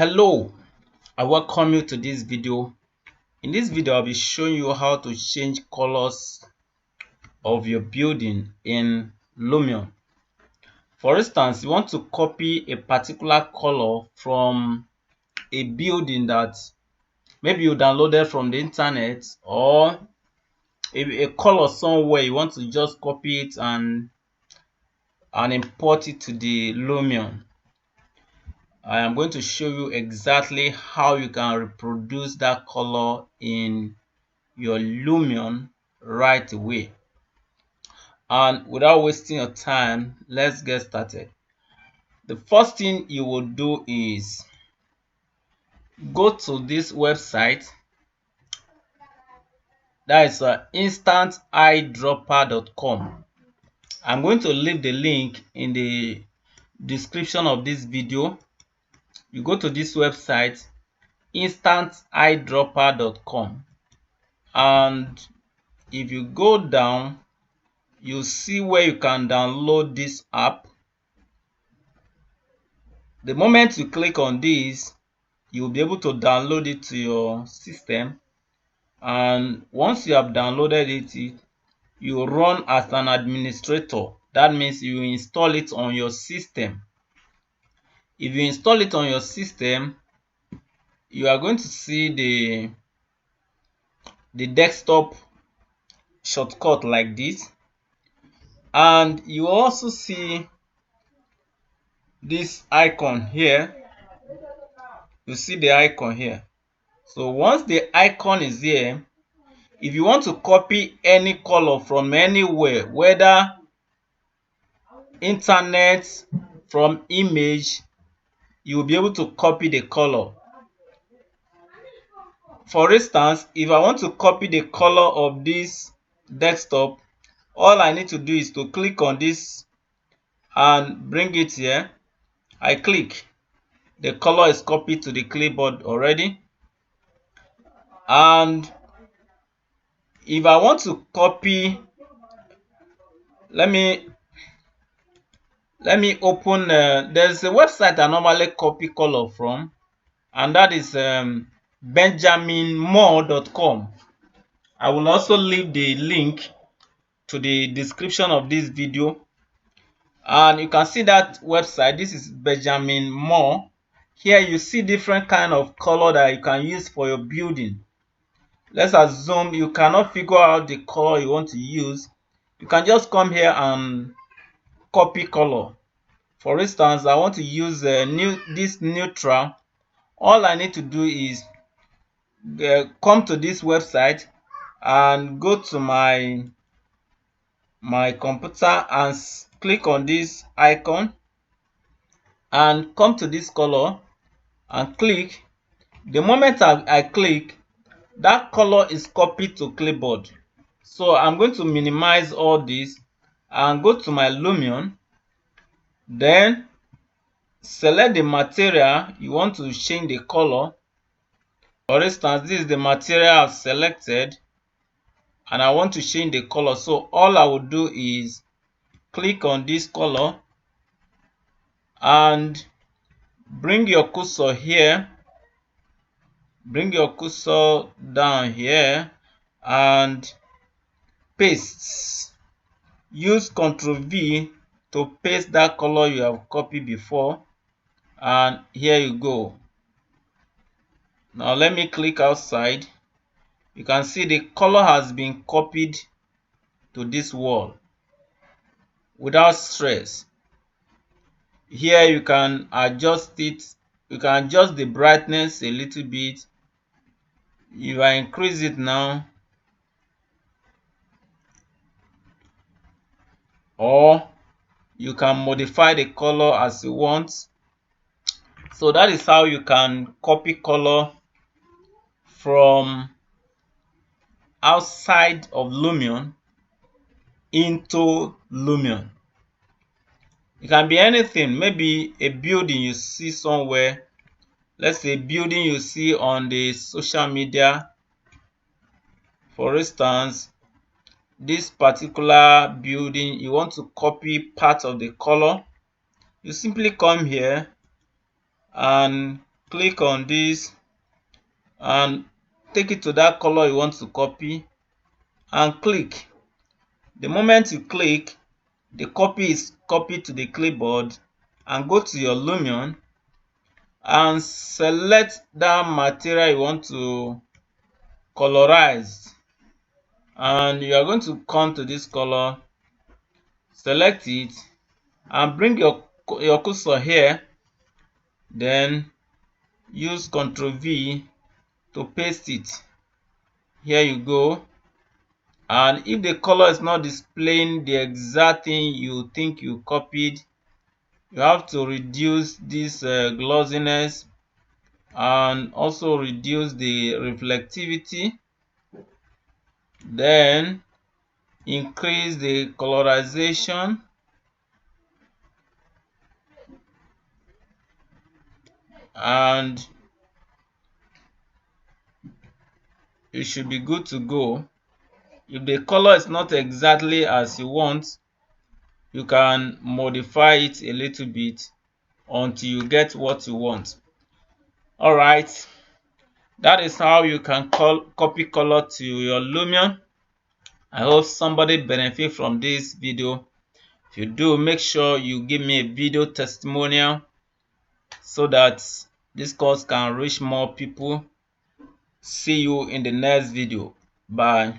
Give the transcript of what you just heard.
Hello, I welcome you to this video. In this video, I'll be showing you how to change colors of your building in Lumion. For instance, you want to copy a particular color from a building that maybe you downloaded from the internet, or a color somewhere. You want to just copy it and import it to the Lumion. I am going to show you exactly how you can reproduce that color in your Lumion right away. And without wasting your time, let's get started. The first thing you will do is go to this website, that is instanteyedropper.com. I'm going to leave the link in the description of this video. You go to this website, instanteyedropper.com, and if you go down, you see where you can download this app. The moment you click on this, you'll be able to download it to your system, and once you have downloaded it, you run as an administrator. That means you install it on your system. If you install it on your system, you are going to see the desktop shortcut like this, and you also see this icon here. You see the icon here. So once the icon is here, if you want to copy any color from anywhere, whether internet, from image, you will be able to copy the color. For instance, if I want to copy the color of this desktop, all I need to do is to click on this and bring it here. I click, the color is copied to the clipboard already. And if I want to copy, let me open, there's a website I normally copy color from, and that is benjaminmoore.com. I will also leave the link to the description of this video, and you can see that website. This is Benjamin Moore. Here you see different kind of color that you can use for your building. Let's assume you cannot figure out the color you want to use. You can just come here and copy color. For instance, I want to use this neutral. All I need to do is come to this website and go to my computer and click on this icon and come to this color and click. The moment I click, that color is copied to clipboard. So I'm going to minimize all this and go to my Lumion, then select the material you want to change the color. For instance, this is the material I've selected and I want to change the color. So all I will do is click on this color and bring your cursor here, bring your cursor down here and paste. Use Ctrl V to paste that color you have copied before, and here you go. Now let me click outside. You can see the color has been copied to this wall without stress. Here you can adjust it. You can adjust the brightness a little bit. If I increase it now, or you can modify the color as you want. So that is how you can copy color from outside of Lumion into Lumion. It can be anything, maybe a building you see somewhere. Let's say a building you see on the social media. For instance, this particular building, you want to copy part of the color. You simply come here and click on this and take it to that color you want to copy and click. The moment you click, the copy is copied to the clipboard, and go to your Lumion and select that material you want to colorize, and you are going to come to this color, select it and bring your cursor here, then use Ctrl V to paste it. Here you go. And if the color is not displaying the exact thing you think you copied, you have to reduce this glossiness and also reduce the reflectivity, then increase the colorization, and you should be good to go. If the color is not exactly as you want, you can modify it a little bit until you get what you want. Alright, that is how you can copy color to your Lumion. I hope somebody benefit from this video. If you do, make sure you give me a video testimonial so that this course can reach more people. See you in the next video. Bye.